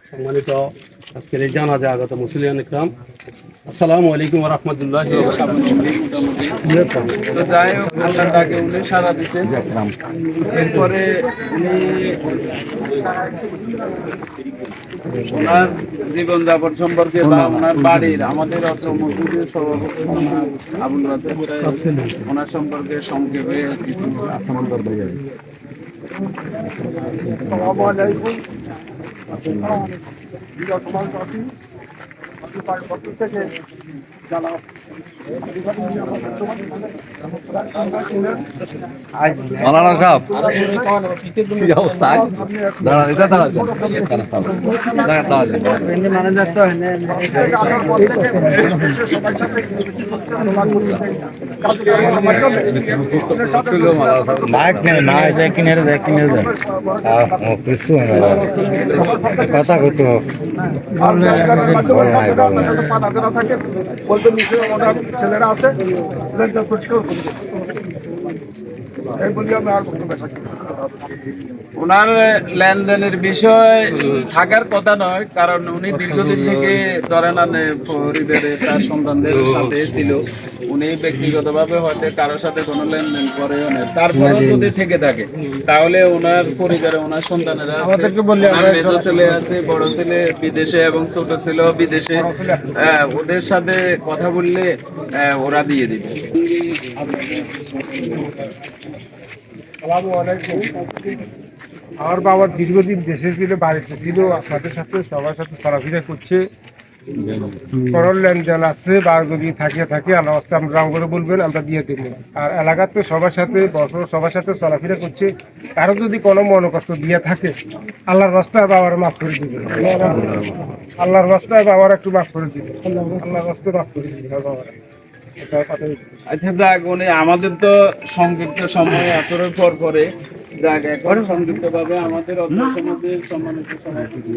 সম্মানিত আজকের এই জানাজা আগত মুসলিয়ান ইকরাম, আসসালামু আলাইকুম ওয়া রাহমাতুল্লাহি ওয়া বারাকাতুহু। যাই হোক, আল্লাহর ডাকে উনি সাড়া দিচ্ছেন। এরপরে উনি ওনার জীবনযাপন সম্পর্কে বা ওনার বাড়ির আমাদের অত্র মসজিদের সভাপতি আবুল রাজেক ওনার সম্পর্কে সংক্ষেপে কিছু মাওলানা সাহেব কি অবস্থা? দাঁড়ান, এটা দাঁড়ান, কথা কত ছেলেরা আছে এই বলি আমি আর বক্তব্য ওনার লেনদেনের বিষয় থাকার কথা নয়, কারণ উনি দীর্ঘদিন থেকে ধরেন পরিবারে তার সন্তানদের সাথে ছিল। উনি ব্যক্তিগতভাবে হয়তো কারোর সাথে কোনো লেনদেন করেও না, তারপরেও যদি থেকে থাকে তাহলে ওনার পরিবারে ওনার সন্তানেরা মেজ ছেলে আছে, বড় ছেলে বিদেশে এবং ছোট ছেলে বিদেশে। ওদের সাথে কথা বললে ওরা দিয়ে দিবে। আমার বাবা দীর্ঘদিন দেশে ছিল, বাড়িতে ছিল, আপনাদের সাথে সবার সাথে চলাফেরা করছে, করল লেনদেন আছে বা যদি থাকে আল্লাহ রাম করে বলবেন, আমরা দিয়ে দেব। আর এলাকাতে সবার সাথে বছর সবার সাথে চলাফেরা করছে। কারো যদি কোনো মনোকষ্ট দিয়ে থাকে আল্লাহর রাস্তায় বাবার মাফ করে দিবে, আল্লাহর রাস্তায় বাবার একটু মাফ করে দিবে, আল্লাহর রাস্তায় মাফ করে দিবে বাবার। আচ্ছা যাক, উনি আমাদের তো সংক্ষিপ্ত সময় আসরের পর পরে যাক এখন সংযুক্ত ভাবে আমাদের অন্য সমাজের সম্মানিত সভাপতি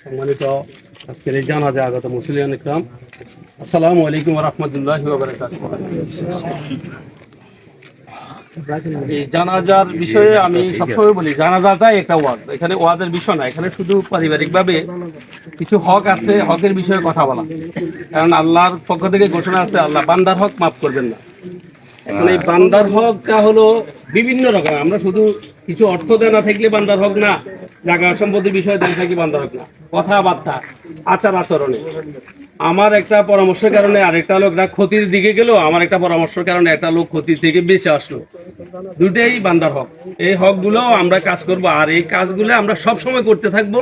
সম্মানিত আজকের এই জানাজা আগত মুসলিয়ান ইকরাম, আসসালামু আলাইকুম ওয়া রাহমাতুল্লাহি ওয়া বারাকাতুহু। এই জানাজার বিষয়ে আমি সবসময় বলি, জানাজাটাই একটা ওয়াজ। এখানে ওয়াজের বিষয় না, এখানে শুধু পারিবারিকভাবে কিছু হক আছে, হকের বিষয়ে কথা বলা। কারণ আল্লাহর পক্ষ থেকে ঘোষণা আছে, আল্লাহ বান্দার হক মাফ করবেন না। এখন এই বান্দার হকটা হলো বিভিন্ন রকম। আমরা শুধু কিছু অর্থ দেয় না থাকলে বান্দার হক না, জায়গা সম্পত্তির বিষয়ে দেয় থাকি বান্দার হক না, কথাবার্তা আচার আচরণে। আমার একটা পরামর্শের কারণে আরেকটা লোক না ক্ষতির দিকে গেল, আমার একটা পরামর্শের কারণে একটা লোক ক্ষতির থেকে বেঁচে আসলো, দুটাই বান্দার হক। এই হকগুলো আমরা কাজ করব, আর এই কাজগুলো আমরা সব সময় করতে থাকবো।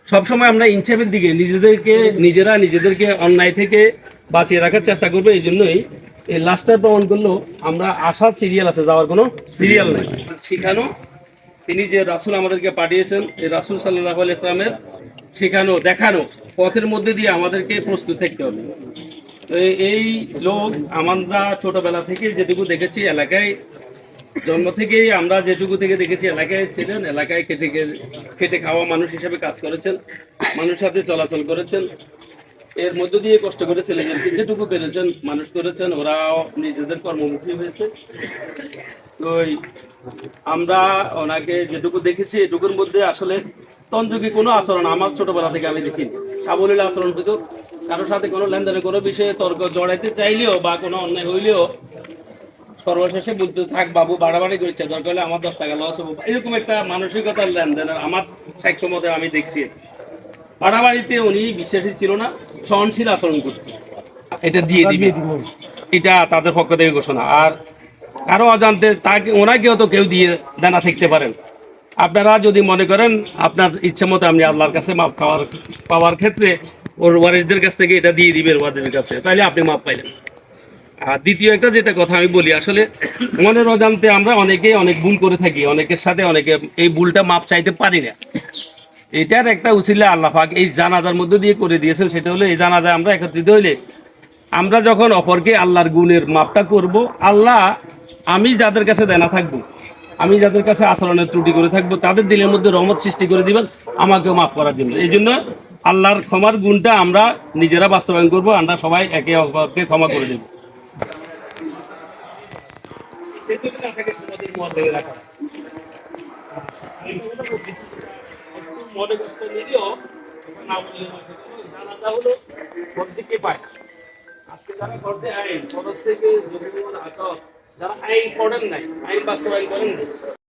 সবসময় আমরা ইনসাফের দিকে নিজেদেরকে অন্যায় থেকে বাঁচিয়ে রাখার চেষ্টা করবো। এই জন্যই এই লাস্টার প্রমাণ করলো আমরা আসার সিরিয়াল আছে, যাওয়ার কোনো সিরিয়াল নেই। শিখানো, তিনি যে রাসূল আমাদেরকে পাঠিয়েছেন, এই রাসূল সাল্লাল্লাহু আলাইহি ওয়াসাল্লামের শেখানো দেখানো পথের মধ্যে দিয়ে আমাদেরকে প্রস্তুত থাকতে হবে। তো এই লোক আমরা ছোটবেলা থেকে যেটুকু দেখেছি, এলাকায় জন্ম থেকেই আমরা যেটুকু থেকে দেখেছি, এলাকায় ছিলেন, এলাকায় খেটে খাওয়া মানুষ হিসেবে কাজ করেছেন, মানুষের সাথে চলাচল করেছেন, এর মধ্য দিয়ে কষ্ট করে ছেলেদেরকে যেটুকু পেরেছেন মানুষ করেছেন, ওরাও নিজেদের কর্মমুখী হয়েছে। তো আমরা ওনাকে যেটুকু দেখেছি এটুকুর মধ্যে আসলে তন্ত্রী কোনো আচরণ আমার ছোটবেলা থেকে আমি দেখিনি। সাবলীল আচরণ পেতো, কারোর সাথে কোনো লেনদেনের কোনো বিষয়ে তর্ক জড়াইতে চাইলেও বা কোনো অন্যায় হইলেও সর্বশেষে বলতে থাক বাবু, বাড়াবাড়ি করছে, দরকার হলে আমার 10 টাকা লস হবো, এরকম একটা মানসিকতার লেনদেন আমার সাহিত্য মতে আমি দেখছি। বাড়াবাড়িতে উনি বিশ্বাসী ছিল না, সহনশীল আচরণ করতেন। এটা দিয়ে দিবে, এটা তাদের পক্ষ থেকে ঘোষণা। আর কারো অজান্তে তাকে ওনাকেও তো কেউ দিয়ে দেনা থাকতে পারেন। আপনারা যদি মনে করেন আপনার ইচ্ছে মতো আপনি আল্লাহর কাছে মাপ পাওয়ার ক্ষেত্রে ওর ওয়ারিসদের কাছ থেকে এটা দিয়ে দিবেন ওয়ারিসদের কাছে, তাহলে আপনি মাপ পাইলেন। আর দ্বিতীয় একটা যেটা কথা আমি বলি, আসলে মনের অজান্তে আমরা অনেকেই অনেক ভুল করে থাকি, অনেকের সাথে অনেকে এই ভুলটা মাপ চাইতে পারি না। এটার একটা উসিলা আল্লাহ পাক এই জানাজার মধ্যে দিয়ে করে দিয়েছেন। সেটা হলো এই জানাজায় আমরা একত্রিত হইলে আমরা যখন অপরকে আল্লাহর গুণের মাপটা করব, আল্লাহ আমি যাদের কাছে দেনা থাকবো, আমি যাদের কাছে আচরণের ত্রুটি করে থাকবো, তাদের দিলের মধ্যে রহমত সৃষ্টি করে দিবেন আমাকেও মাফ করার জন্য। এই জন্য আল্লাহর ক্ষমার গুণটা আমরা নিজেরা বাস্তবায়ন করব, আমরা সবাই একে অপরকে ক্ষমা করে দেব। মনে কষ্ট নিলেও না বললে জানাজা হলো ঘর থেকে পায়। আজকে যারা করতে আইন খরচ থেকে যারা আইন পড়েন নাই, আইন বাস্তবায়ন করেন নাই,